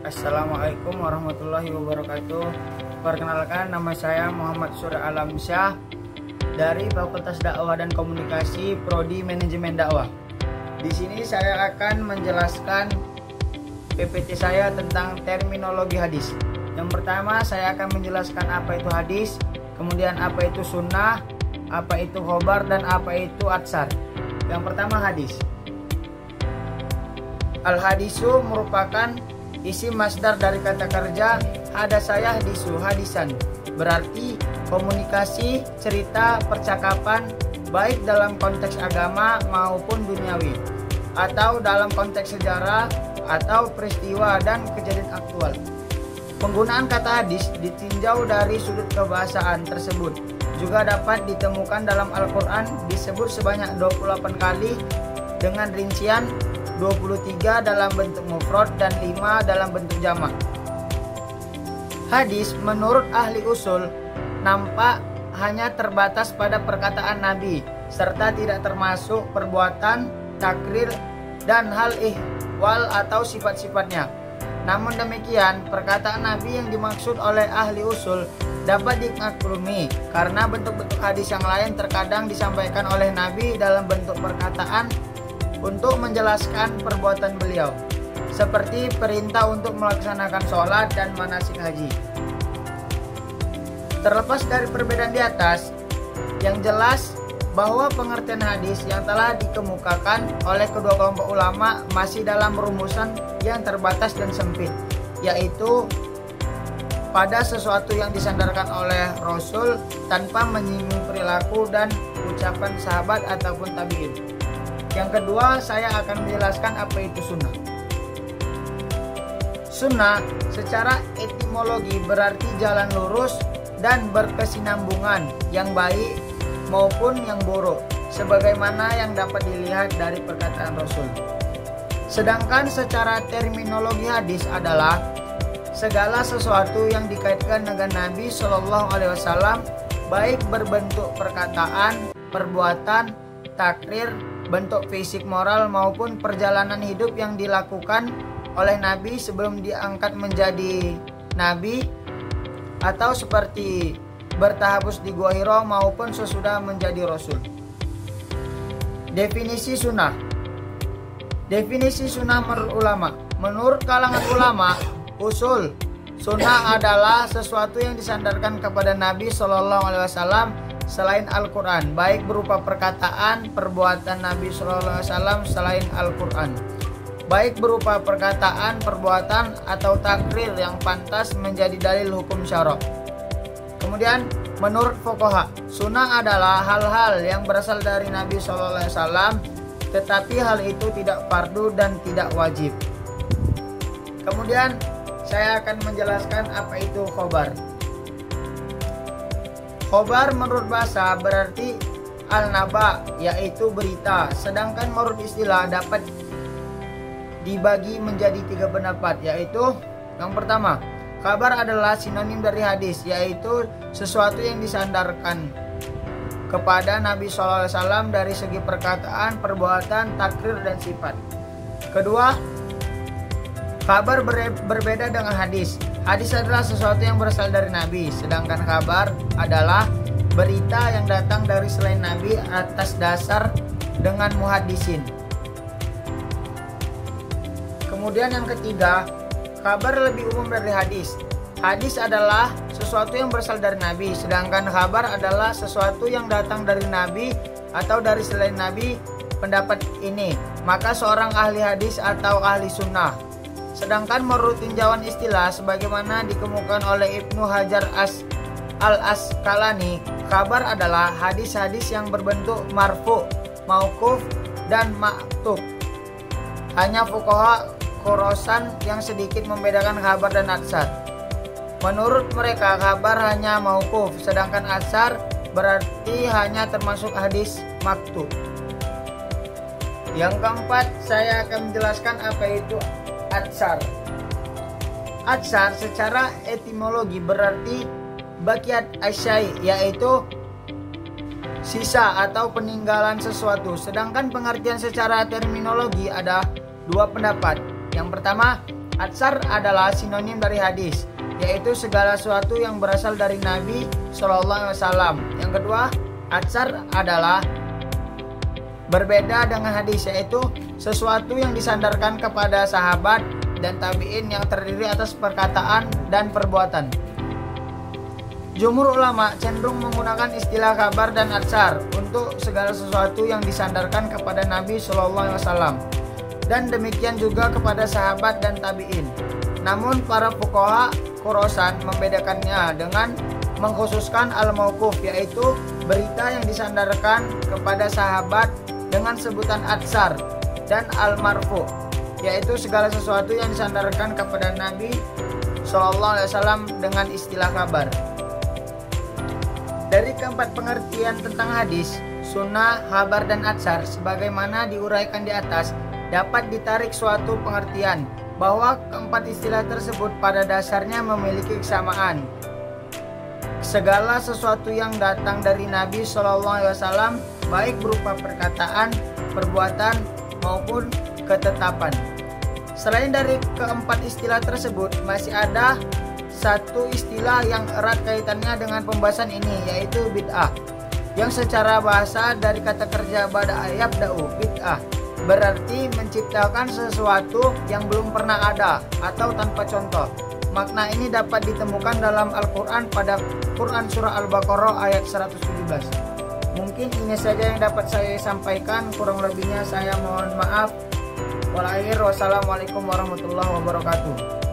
Assalamualaikum warahmatullahi wabarakatuh. Perkenalkan, nama saya Muhammad Surya Alamsyah dari Fakultas Dakwah dan Komunikasi Prodi Manajemen Dakwah. Di sini saya akan menjelaskan PPT saya tentang terminologi hadis. Yang pertama, saya akan menjelaskan apa itu hadis, kemudian apa itu sunnah, apa itu khobar, dan apa itu atsar. Yang pertama, hadis. Al-hadisu merupakan isi masdar dari kata kerja hadasaya hadisu, hadisan. Berarti komunikasi, cerita, percakapan baik dalam konteks agama maupun duniawi, atau dalam konteks sejarah atau peristiwa dan kejadian aktual. Penggunaan kata hadis ditinjau dari sudut kebahasaan tersebut. Juga dapat ditemukan dalam Al-Quran, disebut sebanyak 28 kali dengan rincian 23 dalam bentuk mufrad dan 5 dalam bentuk jamak. Hadis menurut ahli usul nampak hanya terbatas pada perkataan Nabi serta tidak termasuk perbuatan, takrir, dan hal ihwal atau sifat-sifatnya. Namun demikian, perkataan Nabi yang dimaksud oleh ahli usul dapat dimaklumi karena bentuk-bentuk hadis yang lain terkadang disampaikan oleh Nabi dalam bentuk perkataan untuk menjelaskan perbuatan beliau, seperti perintah untuk melaksanakan sholat dan manasik haji. Terlepas dari perbedaan di atas, yang jelas bahwa pengertian hadis yang telah dikemukakan oleh kedua kelompok ulama masih dalam rumusan yang terbatas dan sempit, yaitu pada sesuatu yang disandarkan oleh Rasul tanpa menyinggung perilaku dan ucapan sahabat ataupun tabi'in. Yang kedua, saya akan menjelaskan apa itu sunnah. Sunnah secara etimologi berarti jalan lurus dan berkesinambungan, yang baik maupun yang buruk, sebagaimana yang dapat dilihat dari perkataan Rasul. Sedangkan secara terminologi hadis adalah segala sesuatu yang dikaitkan dengan Nabi Shallallahu Alaihi Wasallam, baik berbentuk perkataan, perbuatan, takrir, bentuk fisik, moral, maupun perjalanan hidup yang dilakukan oleh Nabi sebelum diangkat menjadi Nabi, atau seperti bertahabus di Gua Hiro maupun sesudah menjadi Rasul. Definisi sunnah. Definisi sunnah menurut ulama. Menurut kalangan ulama usul, sunnah adalah sesuatu yang disandarkan kepada Nabi Shallallahu Alaihi Wasallam selain Al-Quran, baik berupa perkataan, perbuatan Nabi Sallallahu Alaihi Wasallam selain Al-Quran, baik berupa perkataan, perbuatan, atau takrir yang pantas menjadi dalil hukum syara'. Kemudian menurut fuqaha, sunnah adalah hal-hal yang berasal dari Nabi Sallallahu Alaihi Wasallam, tetapi hal itu tidak fardu dan tidak wajib. Kemudian saya akan menjelaskan apa itu khobar. Khobar menurut bahasa berarti al-naba, yaitu berita. Sedangkan menurut istilah dapat dibagi menjadi 3 pendapat, yaitu yang pertama, kabar adalah sinonim dari hadis, yaitu sesuatu yang disandarkan kepada Nabi SAW dari segi perkataan, perbuatan, takrir, dan sifat. Kedua, kabar berbeda dengan hadis. Hadis adalah sesuatu yang berasal dari Nabi, sedangkan kabar adalah berita yang datang dari selain Nabi atas dasar dengan muhaddisin. Kemudian yang ketiga, kabar lebih umum dari hadis. Hadis adalah sesuatu yang berasal dari Nabi, sedangkan kabar adalah sesuatu yang datang dari Nabi atau dari selain Nabi. Pendapat ini, maka seorang ahli hadis atau ahli sunnah. Sedangkan menurut tinjauan istilah sebagaimana dikemukakan oleh Ibnu Hajar al-Asqalani, kabar adalah hadis-hadis yang berbentuk marfu, mauquf, dan maktub. Hanya fuqaha Khorasan yang sedikit membedakan kabar dan atsar. Menurut mereka kabar hanya mauquf, sedangkan atsar berarti hanya termasuk hadis maktub. Yang keempat, saya akan menjelaskan apa itu atsar. Atsar secara etimologi berarti baqiat asyai, yaitu sisa atau peninggalan sesuatu. Sedangkan pengertian secara terminologi ada 2 pendapat. Yang pertama, Atsar adalah sinonim dari hadis, yaitu segala sesuatu yang berasal dari Nabi Shallallahu Alaihi Wasallam. Yang kedua, atsar adalah berbeda dengan hadis, yaitu sesuatu yang disandarkan kepada sahabat dan tabi'in yang terdiri atas perkataan dan perbuatan. Jumhur ulama cenderung menggunakan istilah kabar dan atsar untuk segala sesuatu yang disandarkan kepada Nabi Shallallahu Alaihi Wasallam, dan demikian juga kepada sahabat dan tabi'in. Namun para fuqaha Khurasan membedakannya dengan mengkhususkan al-mauquf, yaitu berita yang disandarkan kepada sahabat dengan sebutan atsar, dan al-marfu, yaitu segala sesuatu yang disandarkan kepada Nabi Shallallahu Alaihi Wasallam dengan istilah kabar. Dari keempat pengertian tentang hadis, sunnah, khabar, dan atsar sebagaimana diuraikan di atas, dapat ditarik suatu pengertian bahwa keempat istilah tersebut pada dasarnya memiliki kesamaan. Segala sesuatu yang datang dari Nabi Shallallahu Alaihi Wasallam, baik berupa perkataan, perbuatan, maupun ketetapan. Selain dari keempat istilah tersebut, masih ada satu istilah yang erat kaitannya dengan pembahasan ini, yaitu bid'ah, yang secara bahasa dari kata kerja bada'a yabda'u, bid'ah berarti menciptakan sesuatu yang belum pernah ada atau tanpa contoh. Makna ini dapat ditemukan dalam Al-Quran pada Quran Surah Al-Baqarah ayat 117. Mungkin ini saja yang dapat saya sampaikan, kurang lebihnya saya mohon maaf. Wassalamualaikum warahmatullahi wabarakatuh.